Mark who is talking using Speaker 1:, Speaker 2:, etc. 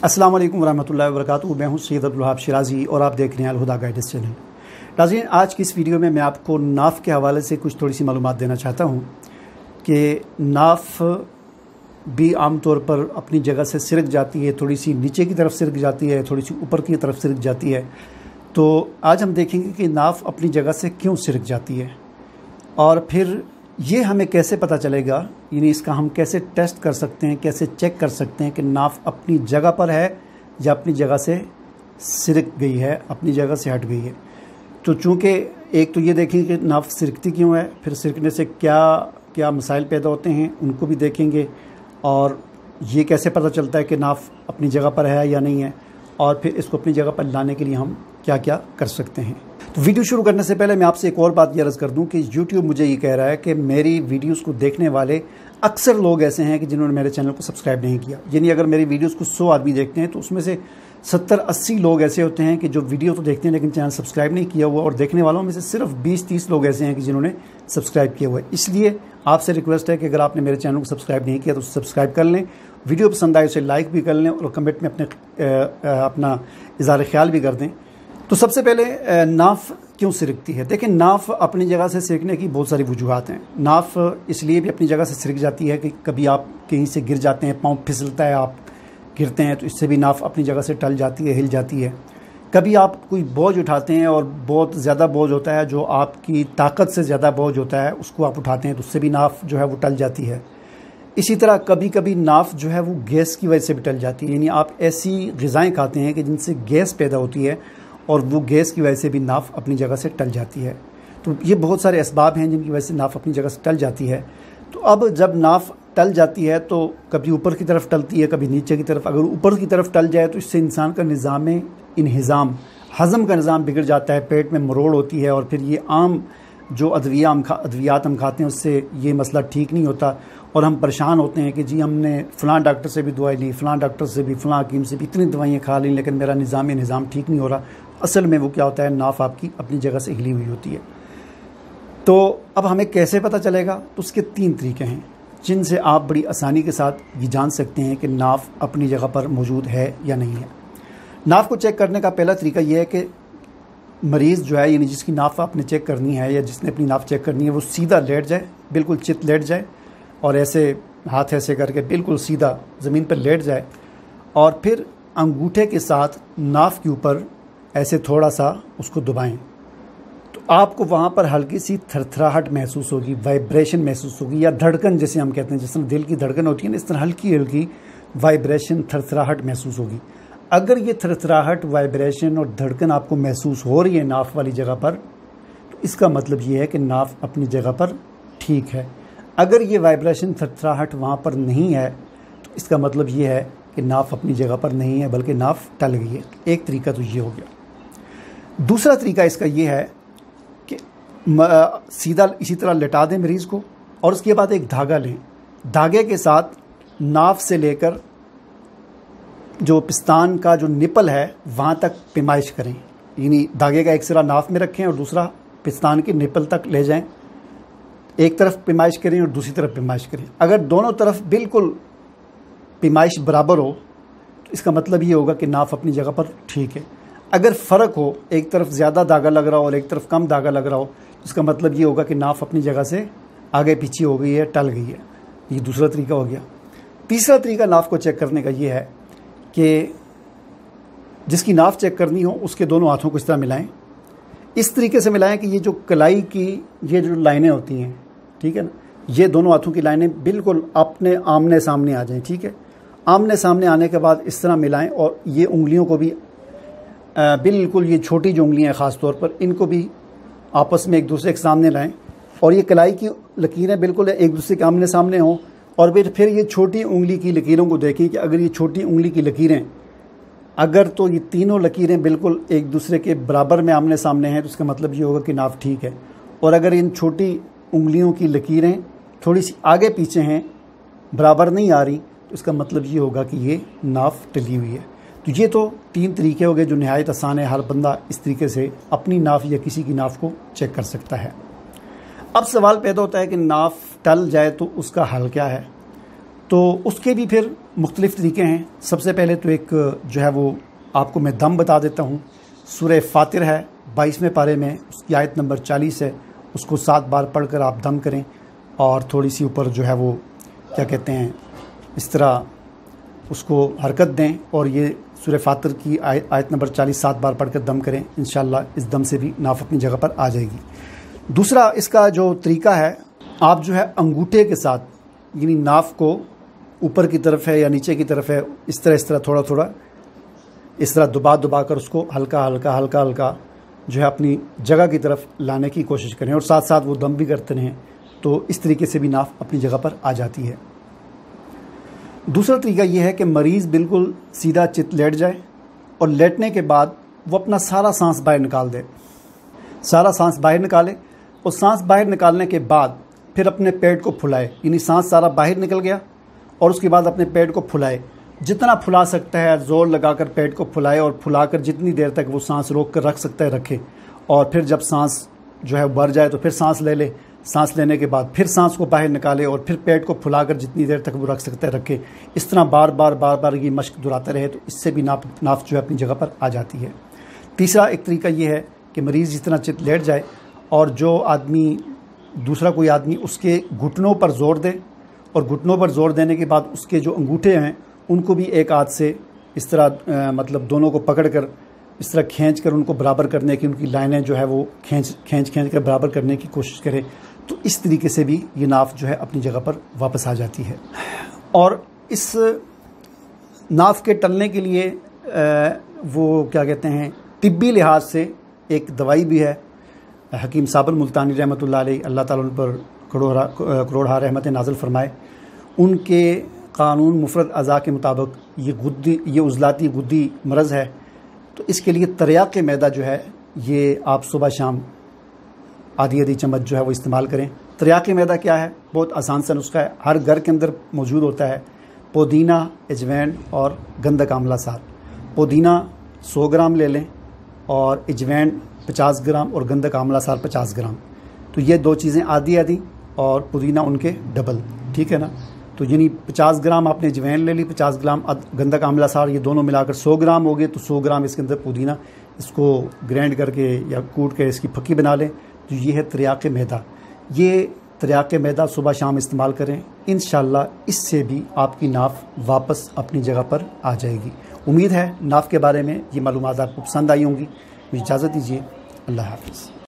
Speaker 1: अस्सलाम वालेकुम वरहमतुल्लाहि वबरकातुहू। मैं हूं सैयद अब्दुल वहाब शिराजी और आप देख रहे हैं अल हुदा गाइडेंस चैनल। नाज़रीन, आज की इस वीडियो में मैं आपको नाफ के हवाले से कुछ थोड़ी सी मालूमात देना चाहता हूं कि नाफ भी आम तौर पर अपनी जगह से सिरक जाती है, थोड़ी सी नीचे की तरफ सिरक जाती है, थोड़ी सी ऊपर की तरफ सिरक जाती है। तो आज हम देखेंगे कि नाफ अपनी जगह से क्यों सिरक जाती है और फिर ये हमें कैसे पता चलेगा, यानी इसका हम कैसे टेस्ट कर सकते हैं, कैसे चेक कर सकते हैं कि नाफ अपनी जगह पर है या अपनी जगह से सिरक गई है, अपनी जगह से हट गई है। तो चूँकि एक तो ये देखेंगे कि नाफ सिरकती क्यों है, फिर सिरकने से क्या क्या मसाइल पैदा होते हैं उनको भी देखेंगे, और ये कैसे पता चलता है कि नाफ अपनी जगह पर है या नहीं है, और फिर इसको अपनी जगह पर लाने के लिए हम क्या क्या कर सकते हैं। तो वीडियो शुरू करने से पहले मैं आपसे एक और बात ये अर्ज़ कर दूं कि YouTube मुझे ये कह रहा है कि मेरी वीडियोस को देखने वाले अक्सर लोग ऐसे हैं कि जिन्होंने मेरे चैनल को सब्सक्राइब नहीं किया। यानी अगर मेरी वीडियोस को 100 आदमी देखते हैं तो उसमें से 70-80 लोग ऐसे होते हैं कि जो वीडियो तो देखते हैं लेकिन चैनल सब्सक्राइब नहीं किया हुआ, और देखने वालों में से सिर्फ 20-30 लोग ऐसे हैं कि जिन्होंने सब्सक्राइब किया हुआ है। इसलिए आपसे रिक्वेस्ट है कि अगर आपने मेरे चैनल को सब्सक्राइब नहीं किया तो सब्सक्राइब कर लें, वीडियो पसंद आए उसे लाइक भी कर लें और कमेंट में अपना इज़हार ख्याल भी कर दें। तो सबसे पहले नाफ क्यों सिरकती है। देखिए, नाफ अपनी जगह से सिरकने की बहुत सारी वजूहात हैं। नाफ इसलिए भी अपनी जगह से सिरक जाती है कि कभी आप कहीं से गिर जाते हैं, पाँव फिसलता है, आप गिरते हैं, तो इससे भी नाफ अपनी जगह से टल जाती है, हिल जाती है। कभी आप कोई बोझ उठाते हैं और बहुत ज़्यादा बोझ होता है, जो आपकी ताकत से ज़्यादा बोझ होता है, उसको आप उठाते हैं तो उससे भी नाफ जो है वो टल जाती है। इसी तरह कभी कभी नाफ जो है वो गैस की वजह से भी टल जाती है। यानी आप ऐसी ग़िज़ाएँ खाते हैं कि जिनसे गैस पैदा होती है और वो गैस की वजह से भी नाफ अपनी जगह से टल जाती है। तो ये बहुत सारे असबाब हैं जिनकी वजह से नाफ अपनी जगह से टल जाती है। तो अब जब नाफ टल जाती है तो कभी ऊपर की तरफ टलती है, कभी नीचे की तरफ। अगर ऊपर की तरफ टल जाए तो इससे इंसान का निज़ाम इन्हिज़ाम, हज़म का निज़ाम बिगड़ जाता है, पेट में मरोड़ होती है, और फिर ये आम जो अद्वियात हम खाते हैं उससे ये मसला ठीक नहीं होता, और हम परेशान होते हैं कि जी हमने फ़लाँ डॉक्टर से भी दवाई ली, फ़लाँ डॉक्टर से भी, फ़लाँ हकीम से भी इतनी दवाइयाँ खा ली, लेकिन मेरा निज़ाम ठीक नहीं हो रहा। असल में वो क्या होता है, नाफ आपकी अपनी जगह से हिली हुई होती है। तो अब हमें कैसे पता चलेगा, तो उसके 3 तरीके हैं जिनसे आप बड़ी आसानी के साथ ये जान सकते हैं कि नाफ अपनी जगह पर मौजूद है या नहीं है। नाफ को चेक करने का पहला तरीका यह है कि मरीज़ जो है, यानी जिसकी नाफ आपने चेक करनी है या जिसने अपनी नाफ चेक करनी है, वो सीधा लेट जाए, बिल्कुल चित लेट जाए, और ऐसे हाथ ऐसे करके बिल्कुल सीधा ज़मीन पर लेट जाए, और फिर अंगूठे के साथ नाफ के ऊपर ऐसे थोड़ा सा उसको दबाएं। तो आपको वहाँ पर हल्की सी थरथराहट महसूस होगी, वाइब्रेशन महसूस होगी, या धड़कन जैसे हम कहते हैं, जिस तरह दिल की धड़कन होती है ना, इस तरह हल्की हल्की वाइब्रेशन, थरथराहट महसूस होगी। अगर ये थरथराहट, वाइब्रेशन और धड़कन आपको महसूस हो रही है नाफ वाली जगह पर, तो इसका मतलब ये है कि नाफ अपनी जगह पर ठीक है। अगर ये वाइब्रेशन, थरथराहट वहाँ पर नहीं है तो इसका मतलब ये है कि नाफ अपनी जगह पर नहीं है, बल्कि नाफ टल गई है। एक तरीका तो ये हो गया। दूसरा तरीका इसका ये है कि सीधा इसी तरह लिटा दें मरीज़ को, और उसके बाद एक धागा लें, धागे के साथ नाफ से लेकर जो पिस्तान का जो निपल है वहाँ तक पैमाइश करें। यानी धागे का एक सिरा नाफ में रखें और दूसरा पिस्तान के निपल तक ले जाएं। एक तरफ पैमाइश करें और दूसरी तरफ पैमाइश करें। अगर दोनों तरफ बिल्कुल पैमाइश बराबर हो तो इसका मतलब ये होगा कि नाफ अपनी जगह पर ठीक है। अगर फ़र्क हो, एक तरफ ज़्यादा धागा लग रहा हो और एक तरफ कम धागा लग रहा हो, तो इसका मतलब ये होगा कि नाफ अपनी जगह से आगे पीछे हो गई है, टल गई है। ये दूसरा तरीका हो गया। तीसरा तरीका नाफ को चेक करने का ये है कि जिसकी नाफ चेक करनी हो उसके दोनों हाथों को इस तरह मिलाएं। इस तरीके से मिलाएं कि ये जो कलाई की ये जो लाइनें होती हैं, ठीक है ना, ये दोनों हाथों की लाइनें बिल्कुल अपने आमने सामने आ जाएं। ठीक है, आमने सामने आने के बाद इस तरह मिलाएं, और ये उंगलियों को भी बिल्कुल, ये छोटी जो उंगलियां ख़ास तौर पर, इनको भी आपस में एक दूसरे के सामने लाएं, और ये कलाई की लकीरें बिल्कुल एक दूसरे के आमने सामने हों। और फिर ये छोटी उंगली की लकीरों को देखें कि अगर ये छोटी उंगली की लकीरें, अगर तो ये तीनों लकीरें बिल्कुल एक दूसरे के बराबर में आमने सामने हैं तो इसका मतलब ये होगा कि नाफ ठीक है। और अगर इन छोटी उंगलियों की लकीरें थोड़ी सी आगे पीछे हैं, बराबर नहीं आ रही, तो इसका मतलब ये होगा कि ये नाफ टली हुई है। तो ये तो 3 तरीके हो गए जो नहायत आसान है, हर बंदा इस तरीके से अपनी नाफ या किसी की नाफ को चेक कर सकता है। अब सवाल पैदा होता है कि नाफ टल जाए तो उसका हल क्या है। तो उसके भी फिर मुख्तलिफ़ तरीके हैं। सबसे पहले तो एक जो है वो आपको मैं दम बता देता हूँ। सूरह फातिर है 22वें पारे में, उसकी आयत नंबर 40 है, उसको 7 बार पढ़कर आप दम करें और थोड़ी सी ऊपर जो है वो क्या कहते हैं इस तरह उसको हरकत दें और ये सूरह फातिर की आयत नंबर 40 7 बार पढ़कर दम करें। इंशाअल्लाह इस दम से भी नाफ अपनी जगह पर आ जाएगी। दूसरा इसका जो तरीका है, आप जो है अंगूठे के साथ, यानी नाफ को ऊपर की तरफ है या नीचे की तरफ है, इस तरह थोड़ा थोड़ा इस तरह दबा कर उसको हल्का हल्का जो है अपनी जगह की तरफ लाने की कोशिश करें और साथ साथ वो दम भी करते रहें। तो इस तरीके से भी नाफ अपनी जगह पर आ जाती है। दूसरा तरीका ये है कि मरीज़ बिल्कुल सीधा चित लेट जाए और लेटने के बाद वो अपना सारा सांस बाहर निकाल दे। सारा सांस बाहर निकाले और सांस बाहर निकालने के बाद फिर अपने पेट को फुलाए, यानी सांस सारा बाहर निकल गया और उसके बाद अपने पेट को फुलाए। जितना फुला सकता है ज़ोर लगाकर पेट को फुलाए और फुलाकर जितनी देर तक वो सांस रोक कर रख सकता है रखे। और फिर जब सांस जो है भर जाए तो फिर सांस ले। सांस लेने के बाद फिर सांस को बाहर निकाले और फिर पेट को फुलाकर जितनी देर तक वो रख सकता है रखे। इस तरह बार बार ये मश्क दोहराते रहे तो इससे भी नाफ जो है अपनी जगह पर आ जाती है। तीसरा एक तरीका ये है कि मरीज़ जितना चित लेट जाए और जो आदमी दूसरा कोई आदमी उसके घुटनों पर ज़ोर दे और घुटनों पर ज़ोर देने के बाद उसके जो अंगूठे हैं उनको भी एक हाथ से इस तरह मतलब दोनों को पकड़कर इस तरह खींच कर उनको बराबर करने की, उनकी लाइनें जो है वो खींच कर बराबर करने की कोशिश करें। तो इस तरीके से भी ये नाफ जो है अपनी जगह पर वापस आ जाती है। और इस नाफ के टलने के लिए वो क्या कहते हैं तिब्बी लिहाज से एक दवाई भी है। हकीम साबिर मुल्तानी रहमतुल्लाह अलैह, अल्लाह ताला उन पर करोड़हा रहमत नाज़िल फरमाए, उनके कानून मुफरद अज़ा के मुताबिक ये उज़लाती गुद्दी मरज़ है। तो इसके लिए तरियाक़ मैदा जो है ये आप सुबह शाम आधी चम्मच जो है वो इस्तेमाल करें। तरियाक़ मैदा क्या है? बहुत आसान सा नुस्खा है, हर घर के अंदर मौजूद होता है। पुदीना, अजवैन और गंधक आंवला सार। पुदीना 100 ग्राम ले लें और अजवैन 50 ग्राम और गंधक आंवला सार 50 ग्राम। तो ये दो चीज़ें आधी और पुदीना उनके डबल, ठीक है ना। तो यानी 50 ग्राम आपने अजवैन ले ली, 50 ग्राम गंधक आंवला सार, ये दोनों मिलाकर 100 ग्राम हो गए। तो 100 ग्राम इसके अंदर पुदीना, इसको ग्राइंड करके या कूट के इसकी फक्की बना लें। तो ये है तरियाक़ मैदा। ये तरियाक़ मैदा सुबह शाम इस्तेमाल करें, इंशाअल्लाह इससे भी आपकी नाफ वापस अपनी जगह पर आ जाएगी। उम्मीद है नाफ के बारे में ये मालूमात आपको पसंद आई होंगी। मुझे इजाज़त दीजिए, अल्लाह हाफ़िज़।